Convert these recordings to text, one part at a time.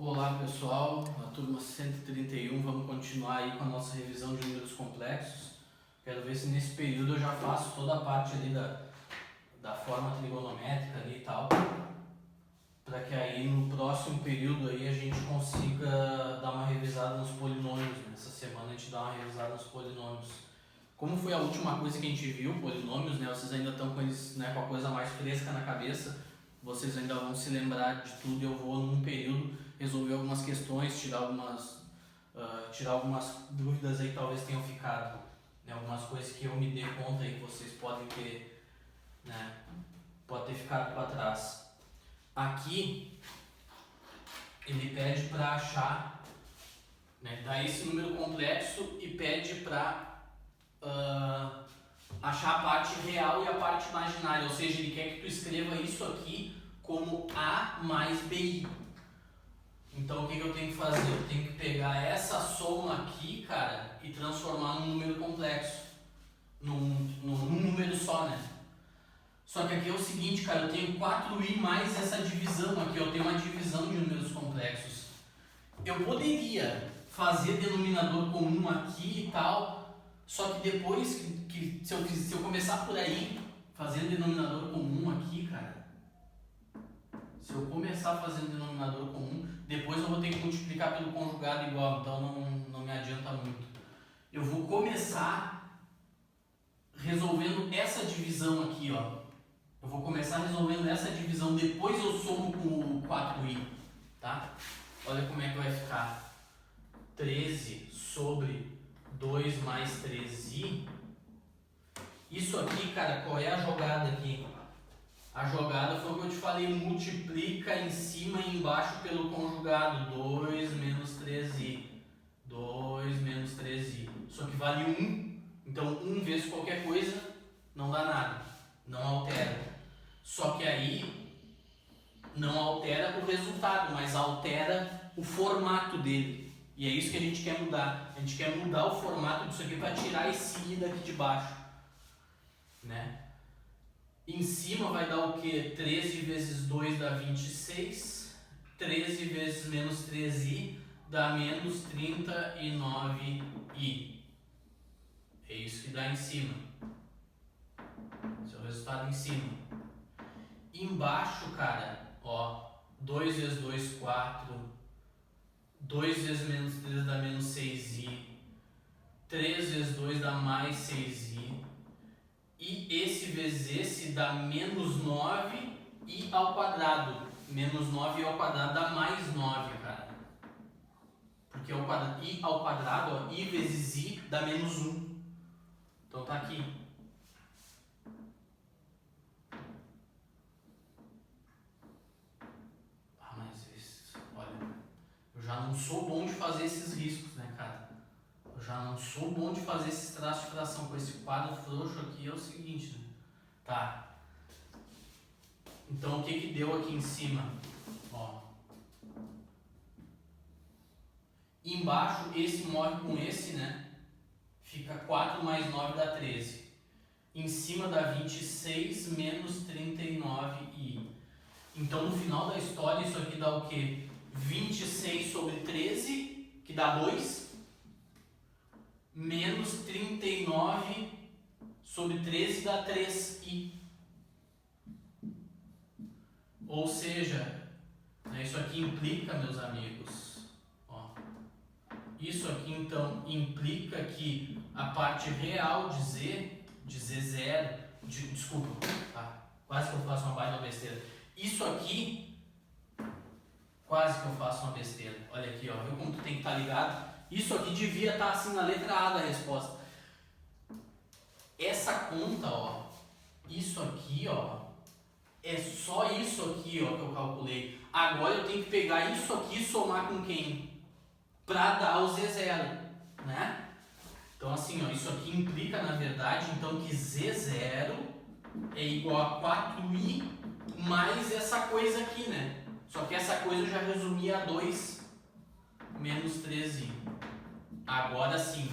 Olá pessoal, na turma 131 vamos continuar aí com a nossa revisão de números complexos. Quero ver se nesse período eu já faço toda a parte ali da forma trigonométrica ali e tal, para que aí no próximo período aí a gente consiga dar uma revisada nos polinômios. Nessa semana a gente dá uma revisada nos polinômios. Como foi a última coisa que a gente viu, polinômios, né? Vocês ainda estão com eles, né, com a coisa mais fresca na cabeça, vocês ainda vão se lembrar de tudo. Eu vou num período resolver algumas questões, tirar algumas dúvidas aí que talvez tenham ficado, né? Algumas coisas que eu me dei conta aí que vocês podem ter, né, pode ter ficado para trás. Aqui ele pede para achar, né, dá esse número complexo e pede para achar a parte real e a parte imaginária, ou seja, ele quer que tu escreva isso aqui como A mais BI. Então o que eu tenho que fazer? Eu tenho que pegar essa soma aqui, cara, e transformar num número complexo, num número só, né? Só que aqui é o seguinte, cara, eu tenho 4i mais essa divisão aqui, eu tenho uma divisão de números complexos. Eu poderia fazer denominador comum aqui e tal, só que depois que se eu começar por aí, fazendo denominador comum aqui, cara, se eu começar fazendo denominador comum, depois eu vou ter que multiplicar pelo conjugado igual, então não me adianta muito. Eu vou começar resolvendo essa divisão aqui, ó. Eu vou começar resolvendo essa divisão, depois eu somo com o 4i, tá? Olha como é que vai ficar. 13 sobre 2 mais 3i. Isso aqui, cara, qual é a jogada aqui? A jogada foi o que eu te falei, multiplica em cima e embaixo pelo conjugado, 2 menos 3i, 2 menos 3i, só que vale 1, então 1 vezes qualquer coisa não dá nada, não altera. Só que aí não altera o resultado, mas altera o formato dele, e é isso que a gente quer mudar. A gente quer mudar o formato disso aqui para tirar esse i daqui de baixo, né? Em cima vai dar o que? 13 vezes 2 dá 26. 13 vezes menos 3i dá menos 39i. É isso que dá em cima. Esse é o resultado em cima. Embaixo, cara, ó, 2 vezes 2, 4. 2 vezes menos 3 dá menos 6i. 3 vezes 2 dá mais 6i. E esse vezes esse dá menos 9i ao quadrado. Menos 9i ao quadrado dá mais 9, cara. Porque ao quadrado, i ao quadrado, ó, i vezes i dá menos 1. Então tá aqui. Ah, mas isso, olha, eu já não sou bom de fazer esses riscos, né, cara? Eu já não sou bom de fazer esses traços de fração. Com esse quadro frouxo aqui é o seguinte, né? Tá. Então o que deu aqui em cima? Ó. Embaixo esse morre com esse, né? Fica 4 mais 9 dá 13. Em cima dá 26 menos 39i. Então no final da história isso aqui dá o quê? 26 sobre 13, que dá 2. Menos 39 sobre 13 dá 3i. Ou seja, né, isso aqui implica, meus amigos, ó, isso aqui então implica que a parte real de z0, desculpa, tá? Quase que eu faço uma baita besteira. Isso aqui, quase que eu faço uma besteira. Olha aqui, ó, viu como tu tem que estar ligado? Isso aqui devia estar assim na letra A da resposta. Essa conta, ó, isso aqui, ó, é só isso aqui, ó, que eu calculei. Agora eu tenho que pegar isso aqui e somar com quem? Para dar o Z0, né? Então assim, ó, isso aqui implica, na verdade, então que Z0 é igual a 4i mais essa coisa aqui, né? Só que essa coisa eu já resumi a 2 menos 3i. Agora sim,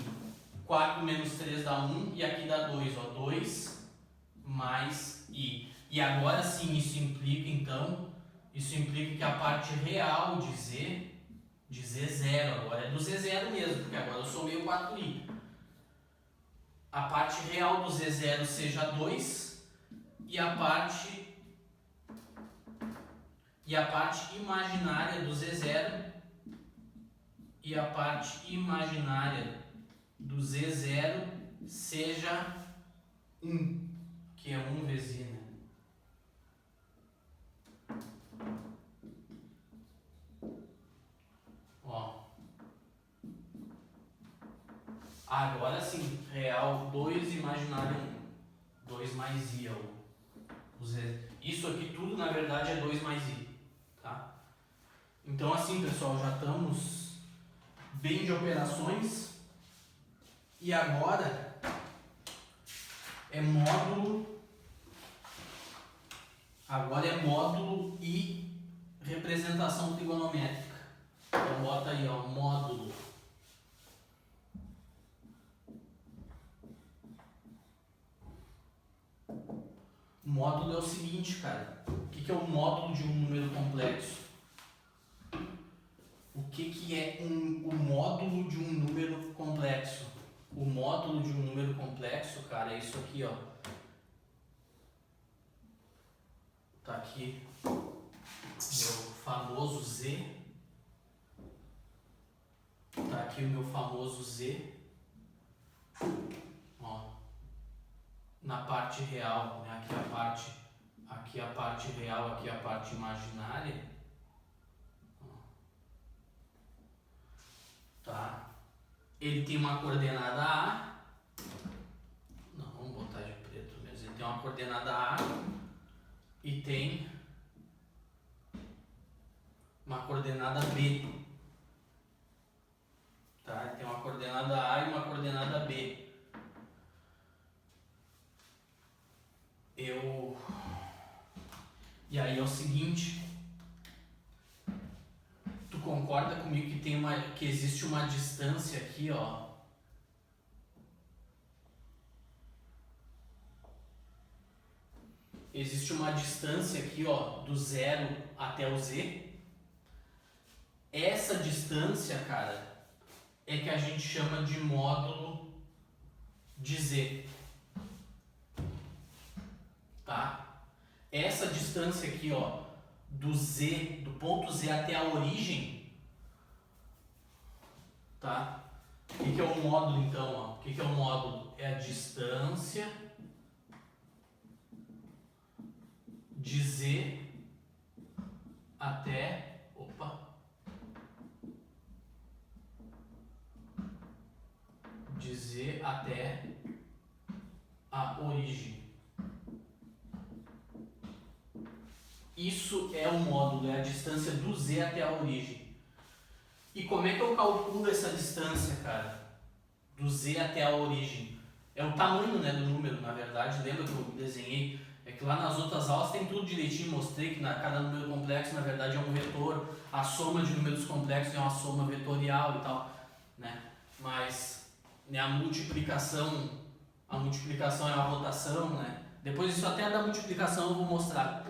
4 menos 3 dá 1 e aqui dá 2, ó, 2 mais i. E agora sim, isso implica então, isso implica que a parte real de z de Z0, agora é do Z0 mesmo, porque agora eu somei o 4i. A parte real do Z0 seja 2 e a parte imaginária do Z0 seja 1, que é 1 vezes i, né? Ó. Agora sim, real 2, imaginário 1. 2 mais i é o Z. Isso aqui tudo na verdade é 2 mais i, tá? Então assim, pessoal, já estamos bem de operações. E agora é módulo e representação trigonométrica. Então bota aí, ó, módulo. Módulo é o seguinte, cara. O que é o módulo de um número complexo? O que é o módulo de um número complexo? O módulo de um número complexo, cara, é isso aqui, ó. Tá aqui meu famoso Z. Tá aqui o meu famoso Z. Ó. Na parte real, né? Aqui a parte real, aqui a parte imaginária. Tá? Ele tem uma coordenada A. Não, vamos botar de preto mesmo. Ele tem uma coordenada A e tem uma coordenada B. Tá? Ele tem uma coordenada A e uma coordenada B. E aí é o seguinte. Tu concorda comigo que existe uma distância aqui, ó? Existe uma distância aqui, ó, do 0 até o Z. Essa distância, cara, é que a gente chama de módulo de Z. Tá? Essa distância aqui, ó, do Z, do ponto Z até a origem, tá? O que é o módulo, então, ó? O que é o módulo? É a distância de Z até... de Z até a origem. Isso é o módulo, é a distância do Z até a origem. E como é que eu calculo essa distância, cara? Do Z até a origem? É o tamanho, né, do número, na verdade. Lembra que eu desenhei? É que lá nas outras aulas tem tudo direitinho, mostrei que cada número complexo, na verdade, é um vetor. A soma de números complexos é uma soma vetorial e tal, né? Mas, né, a multiplicação é uma rotação, né? Depois isso até da multiplicação eu vou mostrar,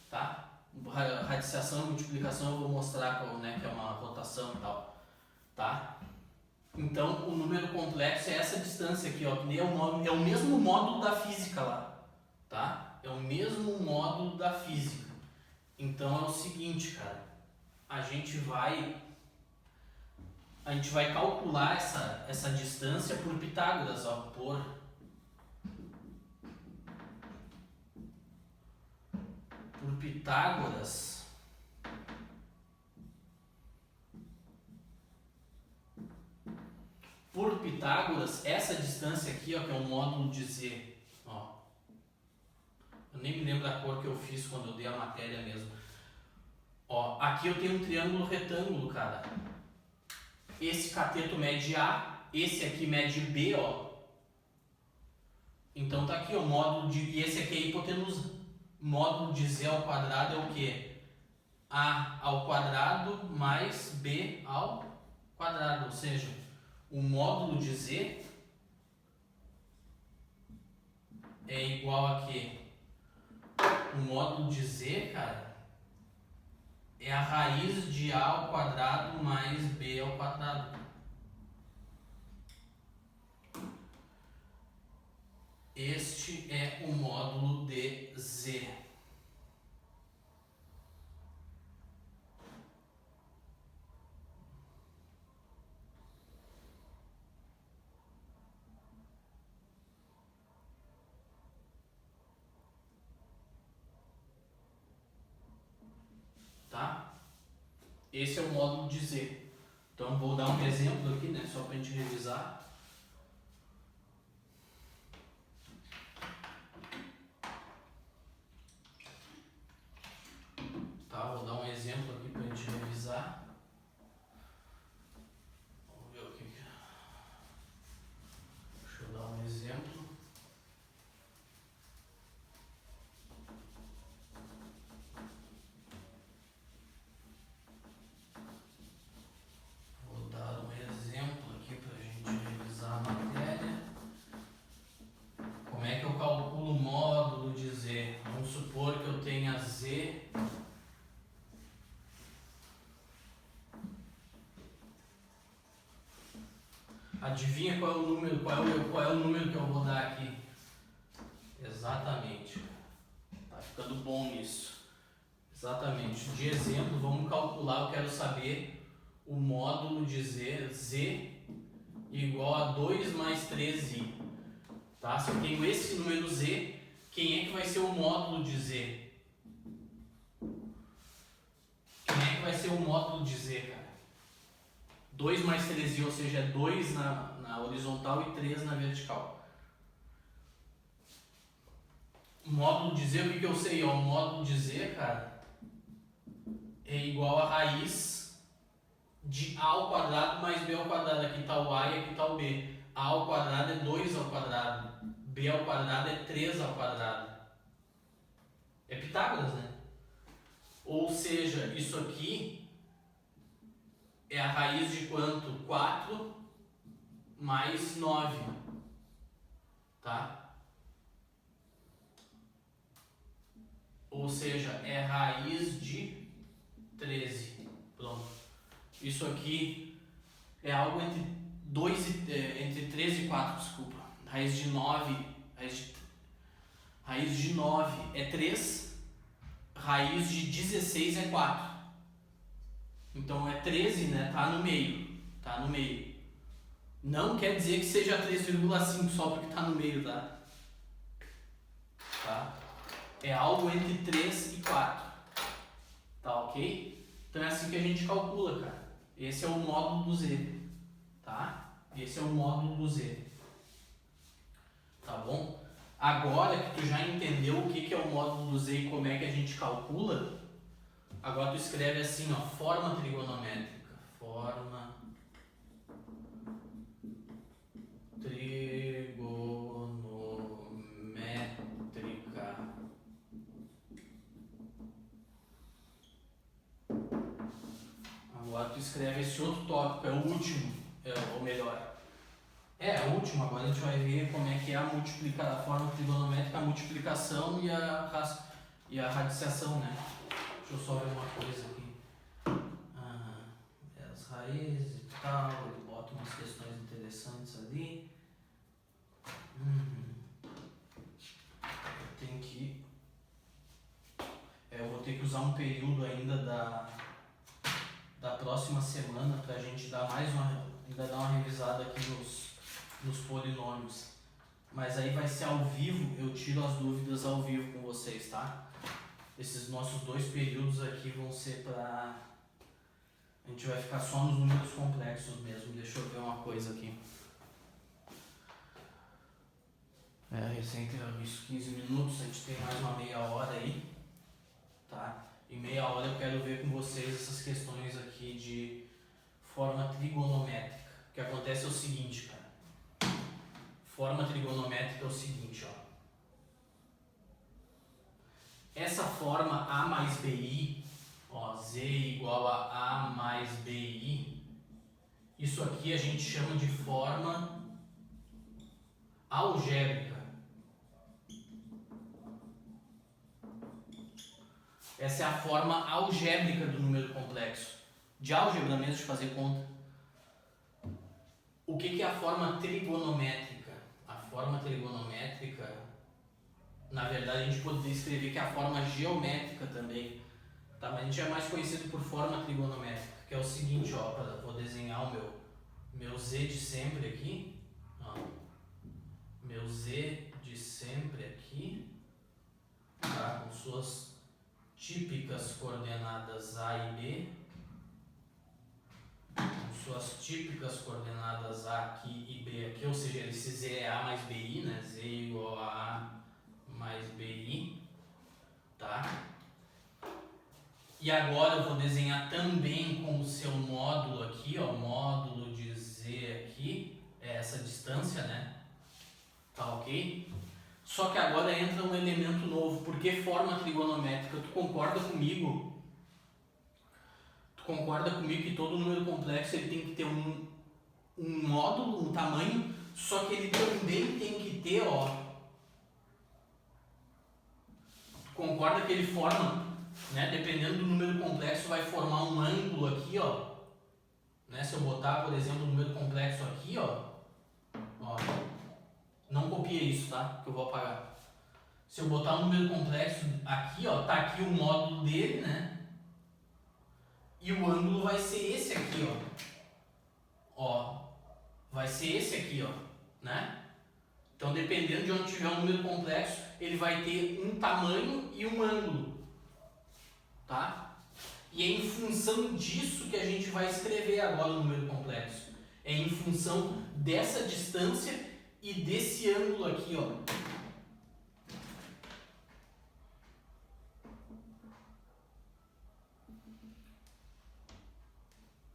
tá? Radiciação e multiplicação eu vou mostrar, né, que é uma rotação e tal, tá? Então, o número complexo é essa distância aqui, ó, que é o mesmo módulo da física lá, tá? É o mesmo módulo da física. Então, é o seguinte, cara, a gente vai calcular essa distância por Pitágoras, ó, por Pitágoras. Por Pitágoras, essa distância aqui, ó, que é o módulo de Z, ó. Eu nem me lembro da cor que eu fiz quando eu dei a matéria mesmo. Ó, aqui eu tenho um triângulo retângulo, cara. Esse cateto mede A, esse aqui mede B, ó. Então tá aqui, ó, e esse aqui é a hipotenusa. Módulo de Z ao quadrado é o quê? A ao quadrado mais B ao quadrado, ou seja, o módulo de Z é igual a quê? O módulo de Z, cara, é a raiz de A ao quadrado mais B ao quadrado. Este é o módulo de Z. Tá? Esse é o módulo de Z. Então vou dar um exemplo aqui, né, só para a gente revisar. Tá, vou dar um exemplo aqui para a gente revisar. Vamos ver o que que... Deixa eu dar um exemplo. Vou dar um exemplo aqui para a gente revisar a matéria. Como é que eu calculo o módulo de Z? Vamos supor que eu tenha Z. Adivinha qual é o número, qual é o número que eu vou dar aqui? Exatamente. Tá ficando bom nisso. Exatamente. De exemplo, vamos calcular, eu quero saber o módulo de Z igual a 2 mais 3i. Tá? Se eu tenho esse número Z, quem é que vai ser o módulo de Z? Quem é que vai ser o módulo de Z, cara? 2 mais 3i, ou seja, é 2 na horizontal e 3 na vertical. O módulo de Z, o que eu sei? Ó, o módulo de Z, cara, é igual a raiz de A ao quadrado mais B ao quadrado. Aqui está o A e aqui está o B. A ao quadrado é 2 ao quadrado. B ao quadrado é 3 ao quadrado. É Pitágoras, né? Ou seja, isso aqui é a raiz de quanto? 4 mais 9. Tá? Ou seja, é raiz de 13. Pronto. Isso aqui é algo entre 13 e 4, desculpa. Raiz de 9, raiz de 9 é 3, raiz de 16 é 4. Então é 13, né? Tá no meio. Tá no meio. Não quer dizer que seja 3,5 só porque tá no meio, tá? Tá? É algo entre 3 e 4. Tá ok? Então é assim que a gente calcula, cara. Esse é o módulo do Z. Tá? Esse é o módulo do Z. Tá bom? Agora que tu já entendeu o que é o módulo do Z e como é que a gente calcula, agora tu escreve assim, ó, forma trigonométrica. Forma trigonométrica. Agora tu escreve esse outro tópico, é o último, ou melhor. É o último, agora a gente vai ver como é que é a forma trigonométrica, a multiplicação e a radiciação, né? Deixa eu só ver uma coisa aqui. As raízes e tal, ele bota umas questões interessantes ali. Eu vou ter que usar um período ainda da próxima semana pra gente dar ainda dar uma revisada aqui nos polinômios. Mas aí vai ser ao vivo, eu tiro as dúvidas ao vivo com vocês, tá? Esses nossos 2 períodos aqui vão ser pra... A gente vai ficar só nos números complexos mesmo. Deixa eu ver uma coisa aqui. Recém isso 15 minutos, a gente tem mais uma meia hora aí, tá? Em meia hora eu quero ver com vocês essas questões aqui de forma trigonométrica. O que acontece é o seguinte, cara. Forma trigonométrica é o seguinte, ó. Essa forma A mais BI, ó, Z igual a A mais BI, isso aqui a gente chama de forma algébrica. Essa é a forma algébrica do número complexo. De álgebra mesmo, de fazer conta. O que é a forma trigonométrica? A forma trigonométrica, na verdade, a gente poderia escrever que é a forma geométrica também. Tá? Mas a gente é mais conhecido por forma trigonométrica, que é o seguinte, ó, vou desenhar o meu z de sempre aqui. Ó, meu z de sempre aqui, tá? Com suas típicas coordenadas A e B, com suas típicas coordenadas A aqui e B aqui, ou seja, esse Z é A mais BI, né? Z igual a A mais BI, tá? E agora eu vou desenhar também com o seu módulo aqui, ó, módulo de Z aqui, é essa distância, né? Tá ok? Só que agora entra um elemento novo. Por que forma trigonométrica? Tu concorda comigo? Tu concorda comigo que todo número complexo ele tem que ter um módulo, um tamanho, só que ele também tem que ter, ó. Tu concorda que ele forma, né? Dependendo do número complexo, vai formar um ângulo aqui, ó. Né? Se eu botar, por exemplo, o número complexo aqui, ó. Não copia isso, tá? Que eu vou apagar. Se eu botar um número complexo aqui, ó, tá aqui o módulo dele, né? E o ângulo vai ser esse aqui, ó. Vai ser esse aqui, ó, né? Então, dependendo de onde tiver um número complexo, ele vai ter um tamanho e um ângulo, tá? E é em função disso que a gente vai escrever agora o número complexo. É em função dessa distância e desse ângulo aqui, ó.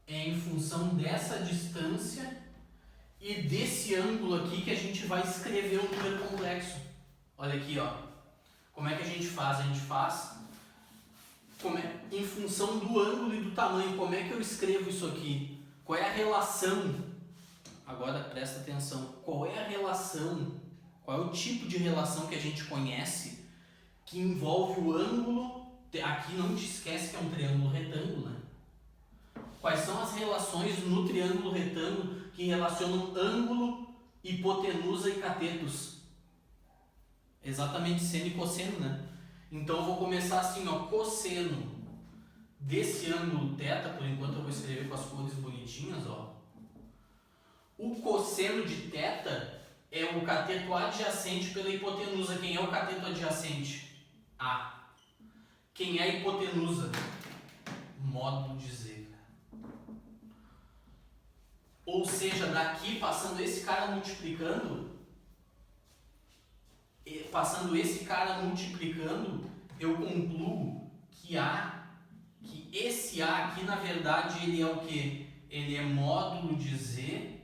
É em função dessa distância e desse ângulo aqui que a gente vai escrever o número complexo. Olha aqui, ó. Como é que a gente faz? A gente faz em função do ângulo e do tamanho. Como é que eu escrevo isso aqui? Qual é a relação? Agora presta atenção. Qual é a relação? Qual é o tipo de relação que a gente conhece que envolve o ângulo? Aqui não te esquece que é um triângulo retângulo, né? Quais são as relações no triângulo retângulo que relacionam ângulo, hipotenusa e catetos? Exatamente seno e cosseno, né? Então eu vou começar assim, ó, cosseno desse ângulo θ, por enquanto eu vou escrever com as cores bonitinhas, ó. O cosseno de θ é o cateto adjacente pela hipotenusa. Quem é o cateto adjacente? A. Quem é a hipotenusa? Módulo de Z. Ou seja, daqui, passando esse cara multiplicando, eu concluo que esse A aqui, na verdade, ele é o quê? Ele é módulo de Z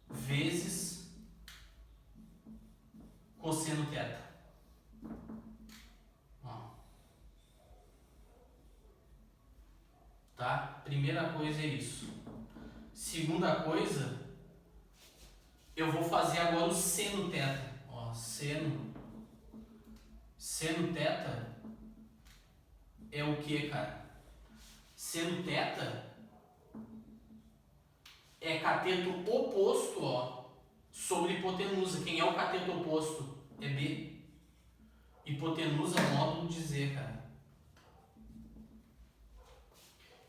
vezes cosseno θ. Ó. Tá? Primeira coisa é isso. Segunda coisa, eu vou fazer agora o seno θ. Ó, seno θ é o que, cara? Seno θ é cateto oposto, ó, sobre hipotenusa. Quem é o cateto oposto? É B. Hipotenusa módulo de Z, cara.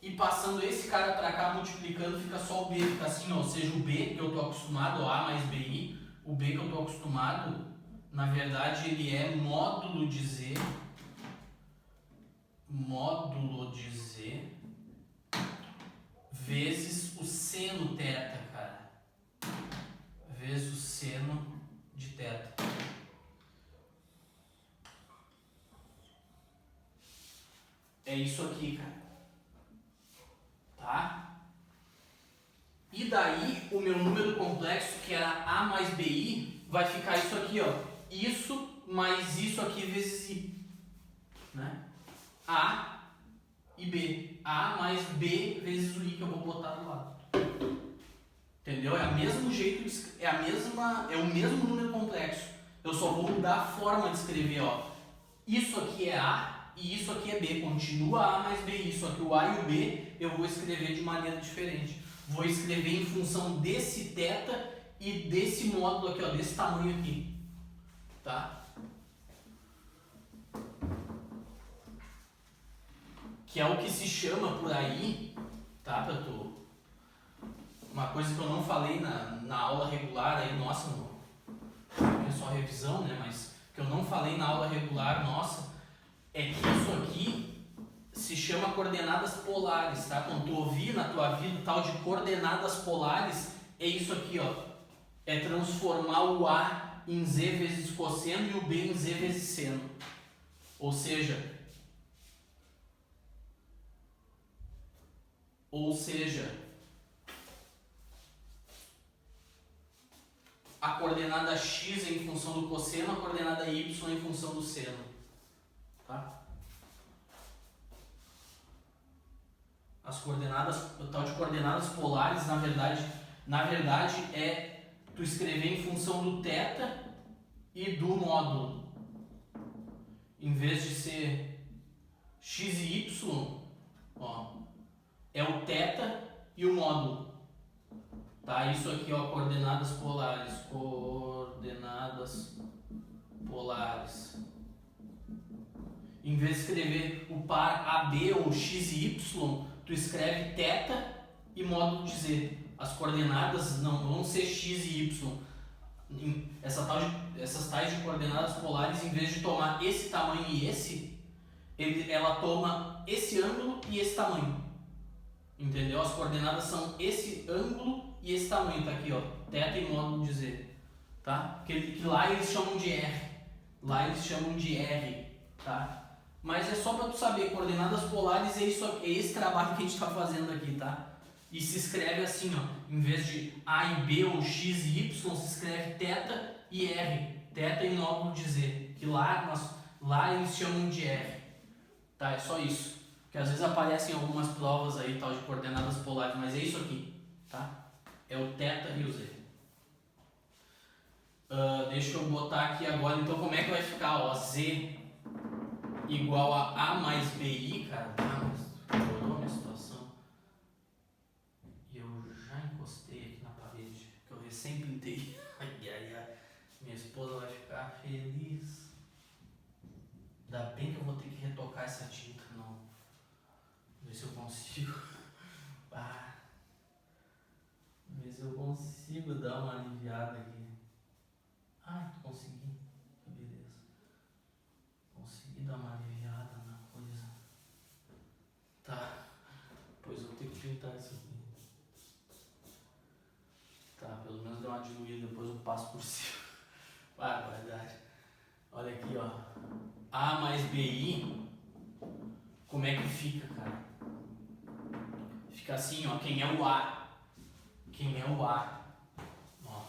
E passando esse cara pra cá, multiplicando, fica só o B, fica assim, ó, ou seja, o B que eu tô acostumado, ó, A mais BI, o B que eu tô acostumado, na verdade ele é módulo de Z vezes o seno θ, cara, vezes o seno de θ. É isso aqui, cara. Tá? E daí o meu número complexo, que era A mais BI, vai ficar isso aqui, ó. Isso mais isso aqui vezes I. Né? A e B. A mais B vezes o I que eu vou botar do lado. Entendeu? É o mesmo jeito, é o mesmo número complexo. Eu só vou mudar a forma de escrever, ó. Isso aqui é A e isso aqui é B, continua A mais BI, só que o A e o B eu vou escrever de maneira diferente. Vou escrever em função desse θ e desse módulo aqui, ó, desse tamanho aqui, tá? Que é o que se chama por aí, tá, pra tu? Uma coisa que eu não falei na aula regular aí, nossa, é só revisão, né, mas que eu não falei na aula regular nossa, é que isso aqui se chama coordenadas polares, tá? Quando tu ouvir na tua vida tal de coordenadas polares, é isso aqui, ó. É transformar o A em Z vezes cosseno e o B em Z vezes seno. Ou seja, a coordenada x é em função do cosseno, a coordenada y é em função do seno, tá? As coordenadas, o tal de coordenadas polares, na verdade é tu escrever em função do θ e do módulo. Em vez de ser x e y, ó, é o θ e o módulo. Tá? Isso aqui, ó, coordenadas polares. Coordenadas polares. Em vez de escrever o par AB ou x e y, tu escreve θ e módulo de z. As coordenadas não vão ser x e y. Essas tais de coordenadas polares, em vez de tomar esse tamanho e esse, ela toma esse ângulo e esse tamanho. Entendeu? As coordenadas são esse ângulo e esse tamanho. Tá aqui, ó, θ e módulo de z. Tá? Que lá eles chamam de R. Lá eles chamam de R. Tá? Mas é só para tu saber, coordenadas polares é esse trabalho que a gente está fazendo aqui, tá? E se escreve assim, ó, em vez de A e B ou X e Y, se escreve θ e R, θ e módulo de Z, que lá eles chamam de R, tá? É só isso, que às vezes aparecem algumas provas aí, tal, de coordenadas polares, mas é isso aqui, tá? É o θ e o Z. Deixa eu botar aqui agora, então como é que vai ficar, ó, Z igual a mais BI, cara, mas piorou a minha situação. E eu já encostei aqui na parede, que eu recém pintei. Ai, ai, ai. Minha esposa vai ficar feliz. Ainda bem que eu vou ter que retocar essa tinta, não. Ver se eu consigo. Ver se eu consigo dar uma aliviada aqui. Ai, consegui. Beleza. Consegui dar uma aliviada na coisa. Tá. Pois eu vou ter que pintar isso aqui. Tá, pelo menos deu uma diluída, depois eu passo por cima. Verdade. Olha aqui, ó. A mais BI, como é que fica, cara? Fica assim, ó. Quem é o A? Quem é o A? Ó.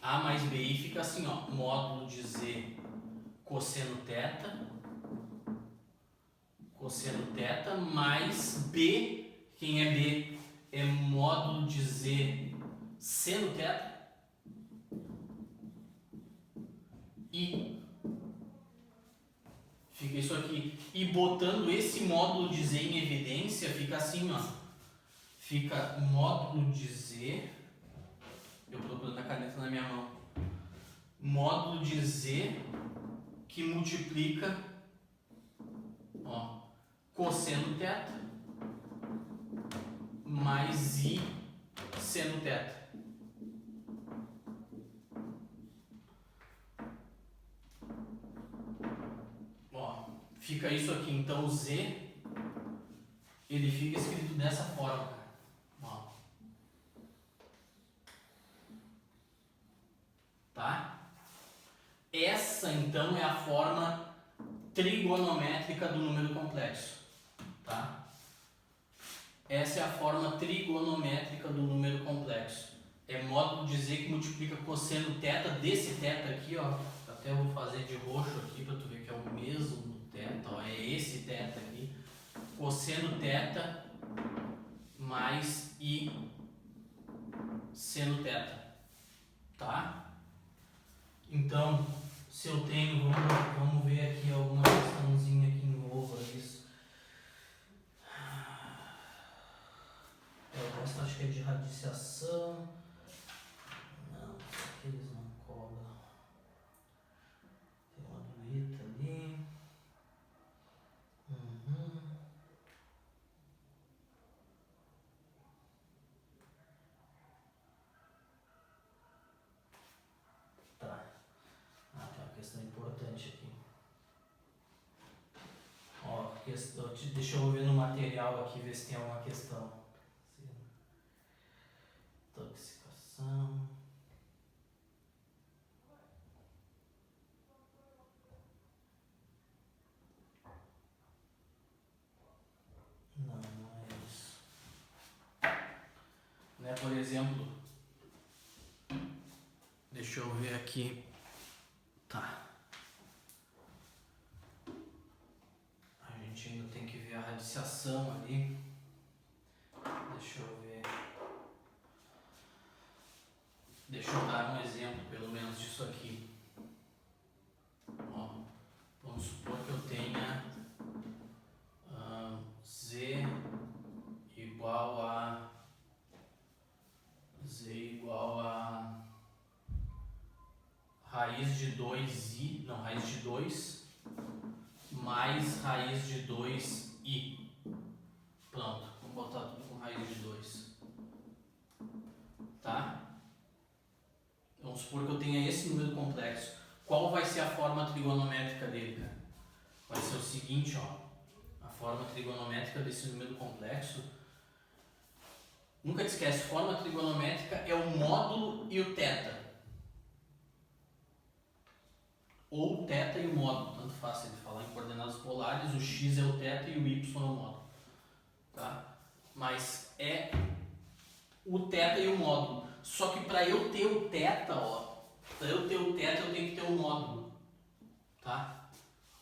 A mais BI fica assim, ó. Módulo de Z cosseno θ. Cosseno θ mais B. Quem é B? É módulo de Z seno θ. E fica isso aqui. E botando esse módulo de Z em evidência, fica assim, ó. Fica módulo de Z. Eu procurando a caneta na minha mão. Módulo de Z que multiplica, ó, cosseno θ mais I seno θ. Ó, fica isso aqui, então o Z ele fica escrito dessa forma, cara. Ó. Tá? Essa então é a forma trigonométrica do número complexo, tá? Essa é a forma trigonométrica do número complexo. É módulo de Z que multiplica cosseno θ desse θ aqui, ó. Até eu vou fazer de roxo aqui para tu ver que é o mesmo θ, ó. É esse θ aqui. Cosseno θ mais I seno θ, tá? Então, se eu tenho, vamos ver aqui alguma questãozinha aqui em novo isso. O resto acho que é de radiciação. Não, isso aqui eles não cobram. Tem uma doeta ali. Tá. Ah, tem uma questão importante aqui. Ó, deixa eu ver no material aqui, ver se tem alguma questão. Intoxicação. Não, não é isso. Né, por exemplo, deixa eu ver aqui. Tá. A gente ainda tem que ver a radiciação ali. Deixa eu ver. Deixa eu dar um exemplo, pelo menos, disso aqui. Ó, vamos supor que eu tenha Z igual a raiz de 2i, não, raiz de 2 mais raiz de 2i. Pronto, vamos botar tudo com raiz de 2. Tá? Vamos supor que eu tenha esse número complexo. Qual vai ser a forma trigonométrica dele, cara? Vai ser o seguinte, ó. A forma trigonométrica desse número complexo. Nunca te esquece, forma trigonométrica é o módulo e o θ. Ou θ e o módulo, tanto faz ele falar em coordenadas polares, o x é o θ e o y é o módulo. Tá? Mas é o θ e o módulo. Só que para eu ter o θ, ó, para eu ter o θ eu tenho que ter o módulo. Tá?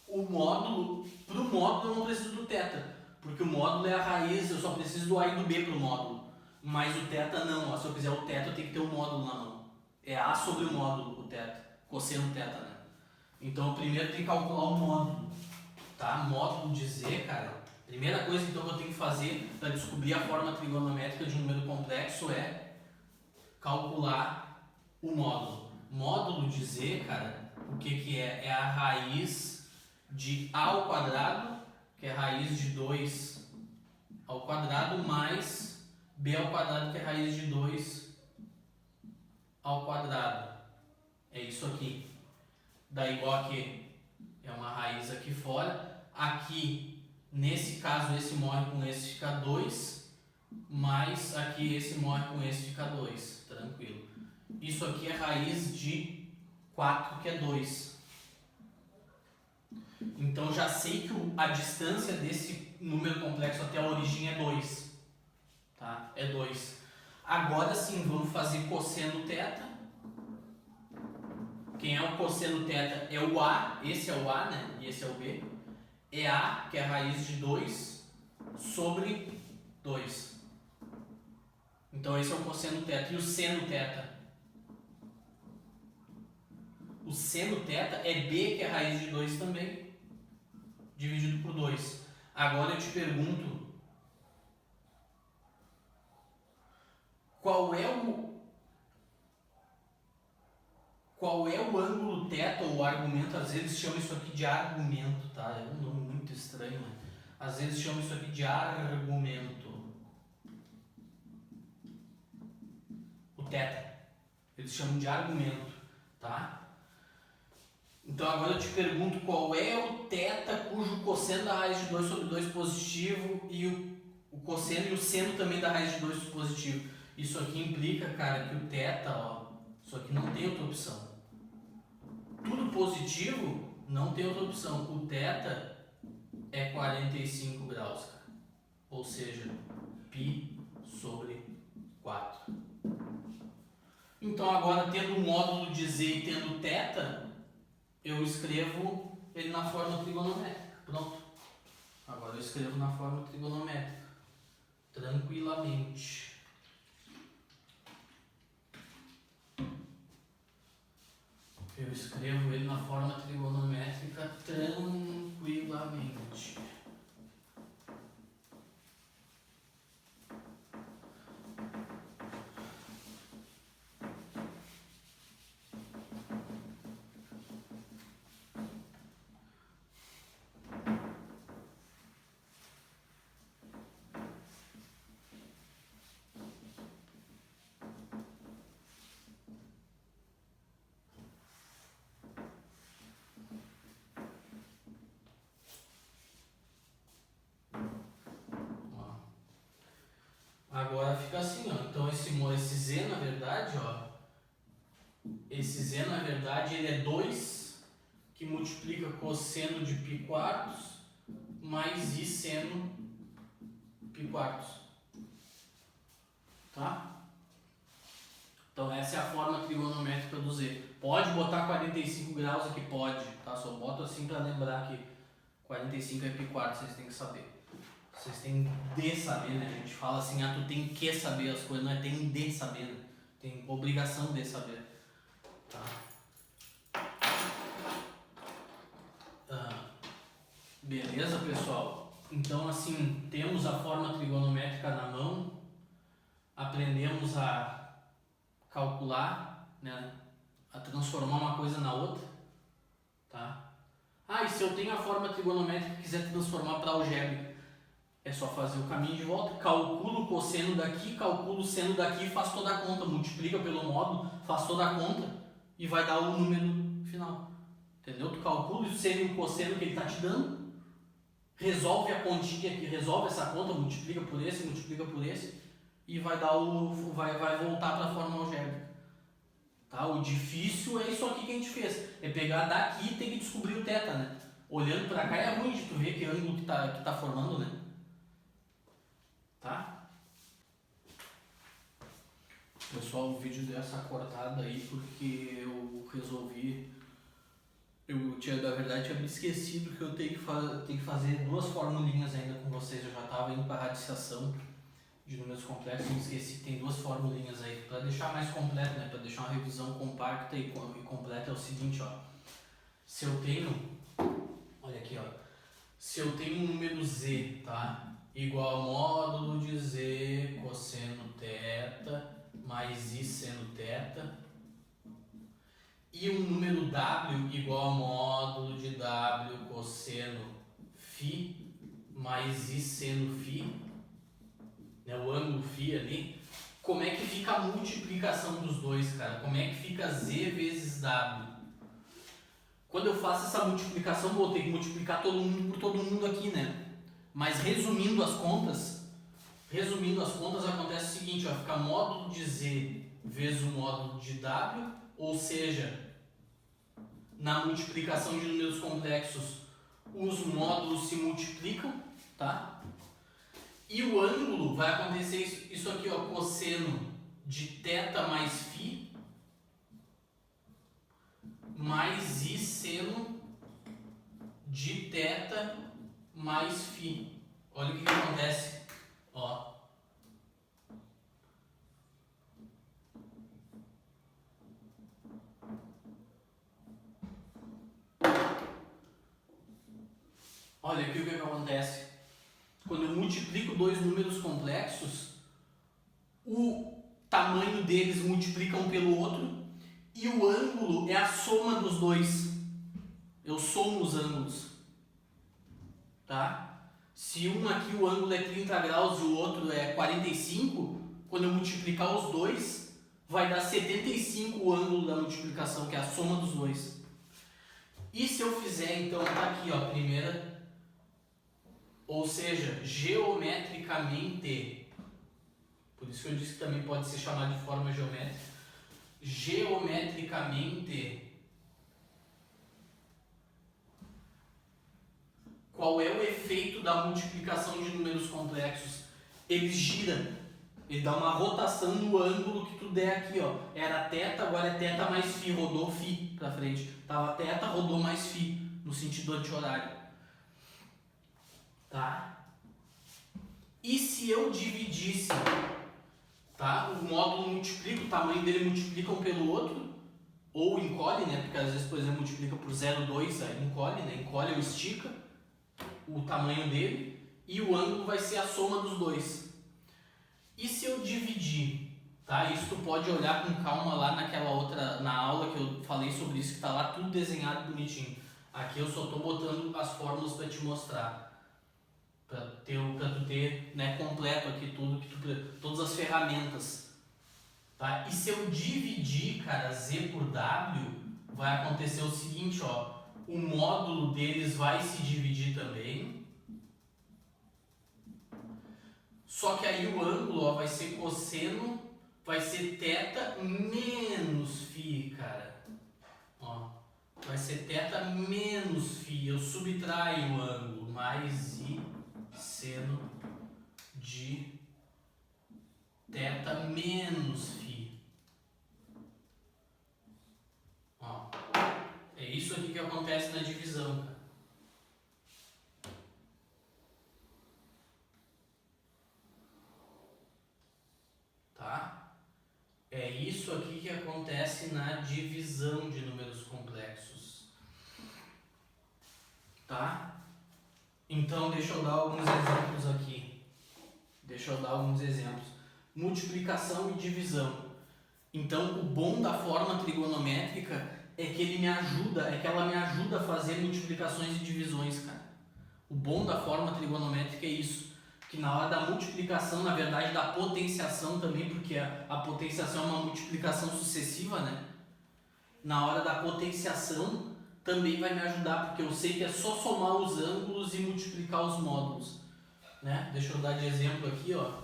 O módulo, pro módulo eu não preciso do θ, porque o módulo é a raiz, eu só preciso do A e do B pro módulo. Mas o θ não, ó, se eu quiser o θ eu tenho que ter o módulo na mão. É A sobre o módulo, o θ, cosseno θ, né? Então eu primeiro tenho que calcular o módulo. Tá? Módulo de Z, cara, primeira coisa então que eu tenho que fazer para descobrir a forma trigonométrica de um número complexo é calcular o módulo. Módulo de Z, cara, o que é? É a raiz de A ao quadrado, que é raiz de 2 ao quadrado, mais B ao quadrado, que é raiz de 2 ao quadrado. É isso aqui. Dá igual a que é uma raiz aqui fora. Aqui, nesse caso, esse morre com esse, fica 2. Mais aqui, esse morre com esse, fica 2. Tranquilo. Isso aqui é raiz de 4, que é 2. Então, já sei que a distância desse número complexo até a origem é 2. Tá? É 2. Agora sim, vamos fazer cosseno θ. Quem é o cosseno θ é o A, esse é o A, né? E esse é o B. É A, que é a raiz de 2, sobre 2. Então esse é o cosseno θ. E o seno θ? O seno θ é B, que é a raiz de 2 também, dividido por 2. Agora eu te pergunto, qual é o ângulo θ ou argumento? Às vezes chama isso aqui de argumento, tá? É um nome muito estranho, né? Às vezes chama isso aqui de argumento. O θ. Eles chamam de argumento, tá? Então agora eu te pergunto qual é o θ cujo cosseno da raiz de 2 sobre 2 positivo e o cosseno e o seno também da raiz de 2 positivo. Isso aqui implica, cara, que o θ, ó, isso aqui não tem outra opção. Tudo positivo não tem outra opção. O θ é 45 graus, cara. Ou seja, π sobre 4. Então agora, tendo um módulo de Z e tendo θ, eu escrevo ele na forma trigonométrica. Pronto. Agora eu escrevo na forma trigonométrica. Tranquilamente. Eu escrevo ele na forma trigonométrica tranquilamente. tranquilamente. Agora fica assim, ó. Então esse Z na verdade, ó. Esse Z na verdade ele é 2 que multiplica cosseno de π quartos mais I seno π quartos. Tá? Então essa é a forma trigonométrica do Z. Pode botar 45 graus aqui? Pode. Tá? Só boto assim para lembrar que 45 é π quartos, vocês têm que saber. Vocês têm de saber, né? A gente fala assim, tu tem que saber as coisas, não é tem de saber, né? Tem obrigação de saber. Tá? Beleza, pessoal? Então, assim, temos a forma trigonométrica na mão, aprendemos a calcular, né? A transformar uma coisa na outra, tá? E se eu tenho a forma trigonométrica e quiser transformar para algébrica, é só fazer o caminho de volta, calculo o cosseno daqui, calculo o seno daqui, faz toda a conta, multiplica pelo módulo, faz toda a conta e vai dar o número final. Entendeu? Tu calcula o seno e o cosseno que ele está te dando, resolve a continha aqui, resolve essa conta, multiplica por esse e vai dar vai voltar para a forma algébrica. Tá? O difícil é isso aqui que a gente fez, é pegar daqui e ter que descobrir o θ, né? Olhando para cá é ruim de tu ver que ângulo que tá formando, né? Tá? Pessoal, o vídeo deu essa cortada aí porque eu resolvi. Na verdade, tinha me esquecido que eu tenho que fazer 2 formulinhas ainda com vocês. Eu já estava indo para a radiciação de números complexos, me esqueci que tem 2 formulinhas aí. Para deixar mais completo, né? Para deixar uma revisão compacta e completa é o seguinte, ó. Se eu tenho. Olha aqui, ó. Se eu tenho um número Z, tá? Igual ao módulo de Z cosseno θ mais I seno θ, e um número W igual ao módulo de W cosseno φ mais I seno φ, né, o ângulo φ ali, como é que fica a multiplicação dos dois, cara? Como é que fica Z vezes W? Quando eu faço essa multiplicação, vou ter que multiplicar todo mundo por todo mundo aqui, né? Mas resumindo as contas, acontece o seguinte, ó, fica módulo de Z vezes o módulo de W, ou seja, na multiplicação de números complexos, os módulos se multiplicam, tá? E o ângulo vai acontecer isso aqui, ó, cosseno de θ mais φ mais I seno de θ mais φ. Olha o que acontece, ó. Olha aqui o que acontece. Quando eu multiplico 2 números complexos, o tamanho deles multiplica um pelo outro e o ângulo é a soma dos dois. Eu somo os ângulos. Tá? Se um aqui o ângulo é 30 graus e o outro é 45, quando eu multiplicar os dois, vai dar 75 o ângulo da multiplicação, que é a soma dos dois. E se eu fizer, então, tá aqui, ó, primeira, ou seja, geometricamente, por isso que eu disse que também pode ser chamado de forma geométrica, geometricamente, qual é o efeito da multiplicação de números complexos? Ele gira, ele dá uma rotação no ângulo que tu der aqui, ó. Era θ, agora é θ mais φ, rodou φ para frente. Tava θ, rodou mais φ, no sentido anti-horário. Tá? E se eu dividisse, tá? O módulo multiplica, o tamanho dele multiplica um pelo outro, ou encolhe, né? Porque às vezes, por exemplo, multiplica por 0,2, aí encolhe, né? Encolhe ou estica. o tamanho dele e o ângulo vai ser a soma dos dois. E se eu dividir, tá? Isso tu pode olhar com calma lá na aula que eu falei sobre isso, que tá lá tudo desenhado bonitinho. Aqui eu só tô botando as fórmulas para te mostrar, para tu ter, né, completo aqui tudo, todas as ferramentas, tá? E se eu dividir, cara, Z por W, vai acontecer o seguinte, ó, o módulo deles vai se dividir também. Só que aí o ângulo, ó, vai ser cosseno, vai ser θ menos φ, cara. Ó, vai ser θ menos φ. Eu subtraio o ângulo, mais I seno de θ menos φ. Ó, é isso aqui que acontece na divisão, cara. Tá? É isso aqui que acontece na divisão de números complexos. Tá? Então, deixa eu dar alguns exemplos aqui. Multiplicação e divisão. Então, o bom da forma trigonométrica é que ela me ajuda a fazer multiplicações e divisões, cara. O bom da forma trigonométrica é isso. Que na hora da multiplicação, na verdade da potenciação também, porque a potenciação é uma multiplicação sucessiva, né? Na hora da potenciação também vai me ajudar, porque eu sei que é só somar os ângulos e multiplicar os módulos, né? Deixa eu dar de exemplo aqui, ó.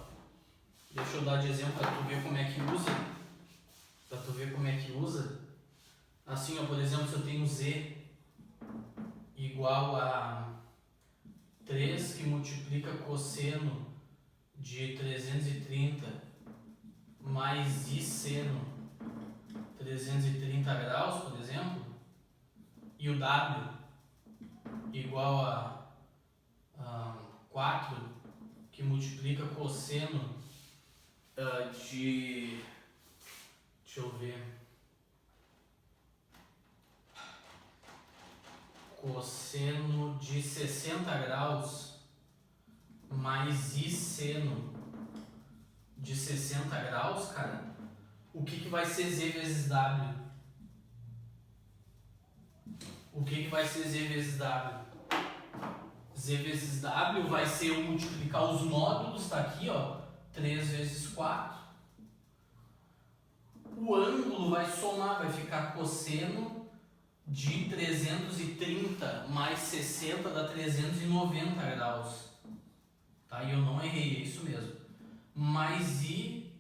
Deixa eu dar de exemplo para tu ver como é que usa. Assim, ó, por exemplo, se eu tenho Z igual a 3 que multiplica cosseno de 330 mais I seno 330 graus, por exemplo, e o W igual a 4 que multiplica cosseno de... deixa eu ver... cosseno de 60 graus mais I seno de 60 graus, cara, o que vai ser Z vezes W? O que vai ser Z vezes W? Z vezes W vai ser eu multiplicar os módulos, tá aqui, ó, 3 vezes 4. O ângulo vai somar, vai ficar cosseno de 330 mais 60 dá 390 graus. Tá? E eu não errei, é isso mesmo. Mais I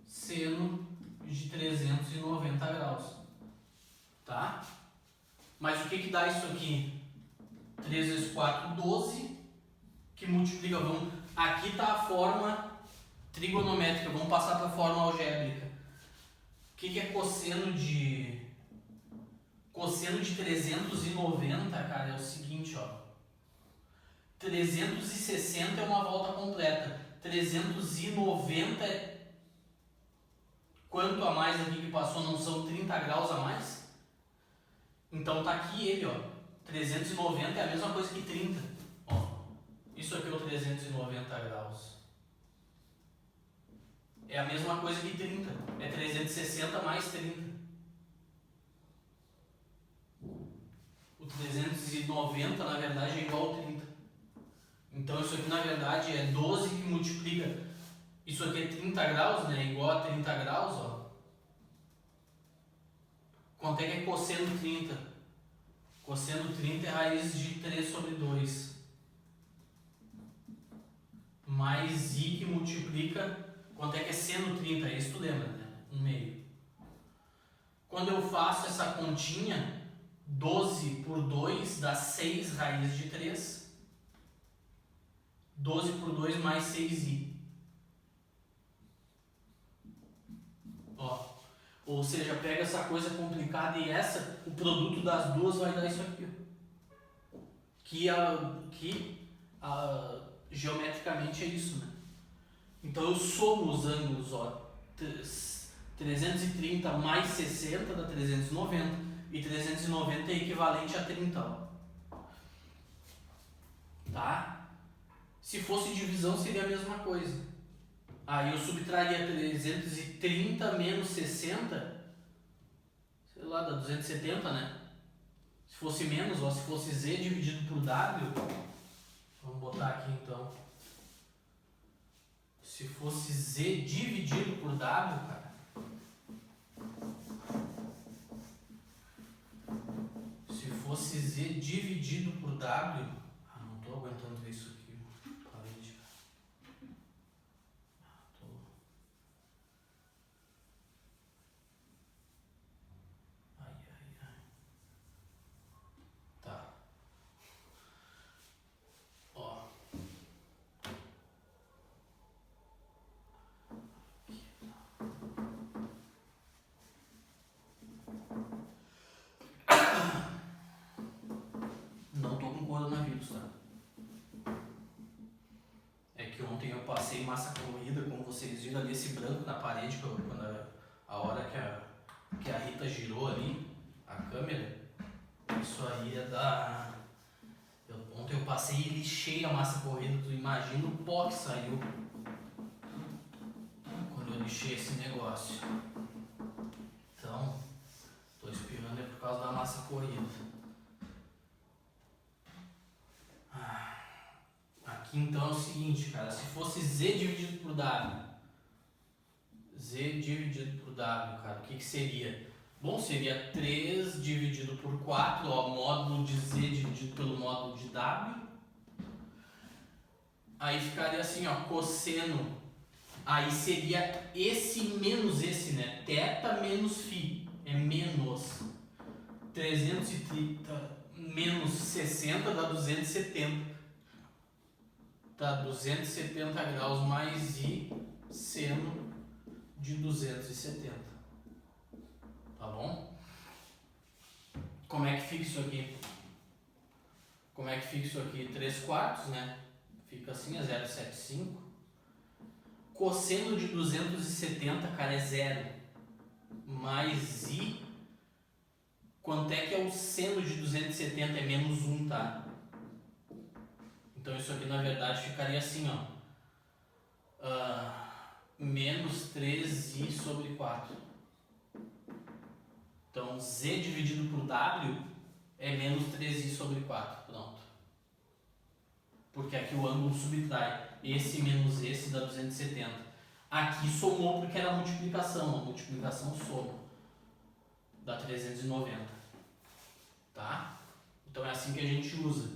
seno de 390 graus. Tá? Mas o que dá isso aqui? 3 vezes 4, 12, que multiplica, aqui está a forma trigonométrica, vamos passar para a forma algébrica. O que é cosseno de 390, cara, é o seguinte, ó. 360 é uma volta completa. 390 é quanto a mais aqui que passou, não são 30 graus a mais? Então tá aqui ele, ó. 390 é a mesma coisa que 30. Ó, isso aqui é o 390 graus. É a mesma coisa que 30. É 360 mais 30. O 390 na verdade é igual ao 30. Então isso aqui na verdade é 12 que multiplica. Isso aqui é 30 graus, né? Igual a 30 graus, ó. Quanto é que é cosseno 30? Cosseno 30 é raiz de 3 sobre 2. Mais I que multiplica. Quanto é que é seno 30? Isso tu lembra, né? 1/2. Quando eu faço essa continha, 12 por 2 dá 6 raiz de 3. 12 por 2 mais 6i. Ó. Ou seja, pega essa coisa complicada e o produto das duas vai dar isso aqui. Que geometricamente é isso, né? Então eu somo os ângulos, ó. 330 mais 60 dá 390. E 390 é equivalente a 30, ó. tá? Se fosse divisão seria a mesma coisa. Aí eu subtraria 330 menos 60, sei lá, dá 270, né? Se fosse menos, ó, se fosse Z dividido por W, vamos botar aqui então. Se fosse Z dividido por W, cara. Se fosse Z dividido por W. Ah, não tô aguentando ver isso aqui. Parei de. Ai, ai, ai. Tá. Ó. Não tô com coronavírus, tá? É que ontem eu passei massa corrida, como vocês viram ali, esse branco na parede, quando a hora que a Rita girou ali, a câmera, isso aí é da... Ontem eu passei e lixei a massa corrida, tu imagina o pó que saiu quando eu lixei esse negócio. Então, tô espirrando é por causa da massa corrida. Aqui então é o seguinte, cara, se fosse Z dividido por W, Z dividido por W, cara, o que seria? Bom, seria 3 dividido por 4, ó, módulo de Z dividido pelo módulo de W. Aí ficaria assim, ó, cosseno. Aí seria esse menos esse, né? Θ menos Φ. É menos 330 menos 60 dá 270. Dá 270 graus mais I seno de 270. Tá bom? Como é que fica isso aqui? Como é que fica isso aqui? 3/4, né? Fica assim, é 0,75. Cosseno de 270, cara, é 0. Mais I. Quanto é que é o seno de 270? É menos 1, tá? Então isso aqui na verdade ficaria assim, ó. Menos 3I sobre 4. Então Z dividido por W é menos 3I sobre 4. Pronto. Porque aqui o ângulo subtrai. Esse menos esse dá 270. Aqui somou porque era multiplicação. A multiplicação soma. Dá 390. Tá? Então é assim que a gente usa.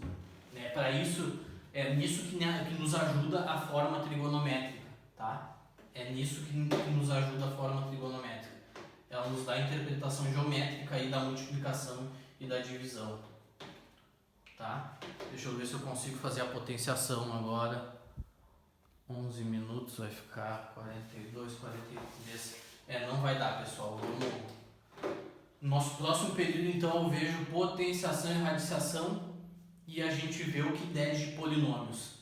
Né? Para isso, é nisso que nos ajuda a forma trigonométrica. Tá? É nisso que nos ajuda a forma trigonométrica. Ela nos dá a interpretação geométrica aí da multiplicação e da divisão. Tá? Deixa eu ver se eu consigo fazer a potenciação agora. 11 minutos, vai ficar 42, 43. Não vai dar, pessoal. No nosso próximo período, então, eu vejo potenciação e radiciação e a gente vê o que der de polinômios.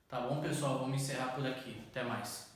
Tá bom, pessoal? Vamos encerrar por aqui. Até mais.